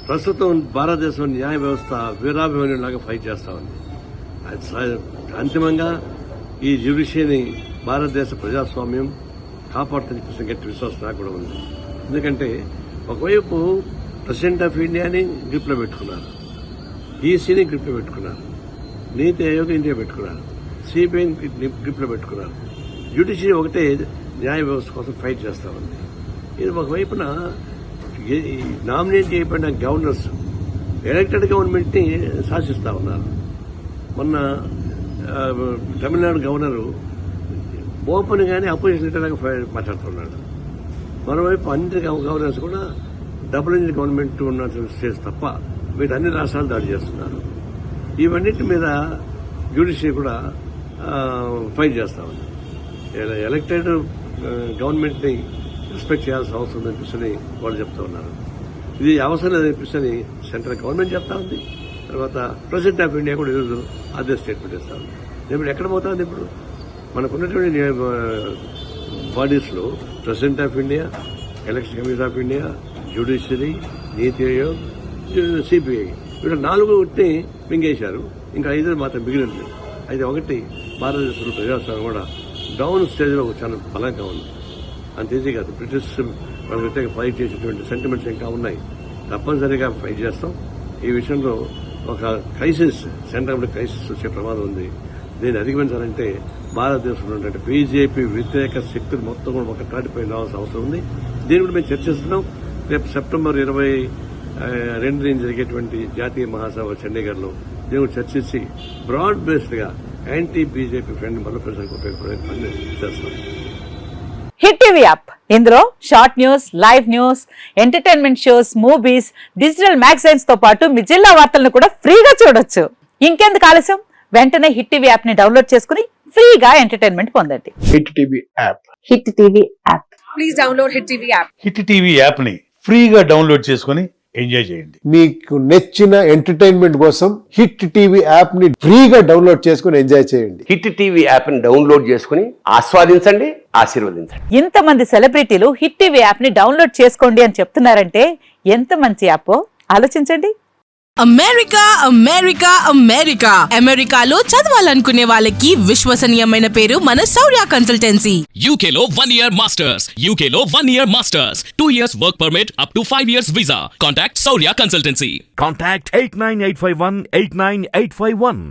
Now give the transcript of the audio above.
ప్రస్తుతం భారతదేశం న్యాయ వ్యవస్థ వీరాభిమన్యులాగా ఫైట్ చేస్తా ఉంది. అంతిమంగా ఈ జ్యుడిషియరీని భారతదేశ ప్రజాస్వామ్యం కాపాడుతున్న చెప్పేసి గట్టి విశ్వాసం నాకు కూడా ఉంది. ఎందుకంటే ఒకవైపు ప్రెసిడెంట్ ఆఫ్ ఇండియాని గ్రిప్లో పెట్టుకున్నారు, ఈసీని గ్రిప్లో పెట్టుకున్నారు, నీతి ఆయోగ్ ఇండియా పెట్టుకున్నారు, సిబిఐని గ్రిప్లో పెట్టుకున్నారు. జ్యుడిషియరీ ఒకటే న్యాయ వ్యవస్థ కోసం ఫైట్ చేస్తా ఉంది. ఇది ఒకవైపున నామినేట్ చేయబడిన గవర్నర్స్ ఎలక్టెడ్ గవర్నమెంట్ ని శాసిస్తా ఉన్నారు. మొన్న తమిళనాడు గవర్నరు ఓపెన్ గానే అపోజిషన్ లీడర్గా మాట్లాడుతున్నాడు. మరోవైపు అన్ని గవర్నర్స్ కూడా డబుల్ ఇంజిన్ గవర్నమెంట్ ఉన్న స్టేట్స్ తప్ప వీటి అన్ని రాష్ట్రాలు దాడి చేస్తున్నారు. ఇవన్నిటి మీద జ్యుడిషియరీ కూడా ఫైట్ చేస్తా ఉంది. ఎలక్టెడ్ గవర్నమెంట్ ని రెస్పెక్ట్ చేయాల్సిన అవసరం ఉందనిపిస్తుంది వాళ్ళు చెప్తా ఉన్నారు. ఇది అవసరం లేదనిపిస్తుంది సెంట్రల్ గవర్నమెంట్ చెప్తా ఉంది. తర్వాత ప్రెసిడెంట్ ఆఫ్ ఇండియా కూడా ఈరోజు అదే స్టేట్మెంట్ ఇస్తా ఉంది. ఇప్పుడు ఎక్కడ పోతుంది? ఇప్పుడు మనకున్నటువంటి బాడీస్ లో president of India, election commission of India, judiciary, NITI Aayog, CBI వీళ్ళు 4 మింగేశారు. ఇంకా 5 మాత్రం మిగిలింది. అయితే ఒకటి భారతదేశంలో ప్రజాస్వామ్యం కూడా డౌన్ స్టేజ్ లో చాలా బలంగా ఉంది. అంత ఈజీ కాదు. బ్రిటిష్ మన వ్యతిరేక ఫైట్ చేసేటువంటి సెంటిమెంట్స్ ఇంకా ఉన్నాయి. తప్పనిసరిగా ఫైట్ చేస్తాం. ఈ విషయంలో ఒక క్రైసిస్, సెంట్రల్ క్రైసిస్ వచ్చే ప్రమాదం ఉంది. దీన్ని అధిగమించాలంటే భారతదేశంలో ఉన్నటువంటి బీజేపీ వ్యతిరేక శక్తులు మొత్తం కూడా ఒక తాటిపై రావాల్సిన అవసరం ఉంది. దీని కూడా మేము చర్చిస్తున్నాం. రేపు సెప్టెంబర్ 22 జరిగేటువంటి జాతీయ మహాసభ చండీగఢ్ లో దీన్ని చర్చించి బ్రాడ్ బేస్డ్ గా యాంటీ బీజేపీ ఫ్రెండ్ బలపరచడానికి ఉపయోగపడే పని చేస్తాం. హిట్ టీవీ యాప్, ఇందులో short news, live news, entertainment shows, movies, digital magazines తో పాటు మీ జిల్లా వార్తలను కూడా ఫ్రీగా చూడొచ్చు. ఇంకెందుకు ఆలస్యం? వెంటనే హిట్ టీవీ యాప్ ని డౌన్లోడ్ చేసుకుని ఫ్రీగా ఎంటర్టైన్మెంట్ పొందండి. Hit TV app. Hit TV app. Please download hit TV app. Hit TV app ని ఫ్రీగా డౌన్లోడ్ చేసుకుని ఎంజాయ్ చేయండి. మీకు నచ్చిన ఎంటర్టైన్మెంట్ కోసం హిట్ టీవీ యాప్ ని ఫ్రీగా డౌన్లోడ్ చేసుకుని ఎంజాయ్ చేయండి. హిట్ టీవీ యాప్ ని డౌన్లోడ్ చేసుకుని ఆస్వాదించండి, ఆశీర్వదించండి. ఇంతమంది సెలబ్రిటీలు హిట్ టీవీ యాప్ ని డౌన్లోడ్ చేసుకోండి అని చెప్తున్నారంటే ఎంత మంచి యాప్ ఆలోచించండి. అమెరికా అమెరికా అమెరికా అమెరికాలో చదవాలనుకునే వాళ్ళకి విశ్వసనీయమైన పేరు మన శౌర్య కన్సల్టెన్సీ. UK లో 1 year masters, UK లో 1 year masters, 2 years work permit up to 5 years visa. Contact Saurya Consultancy. Contact 89851 89851.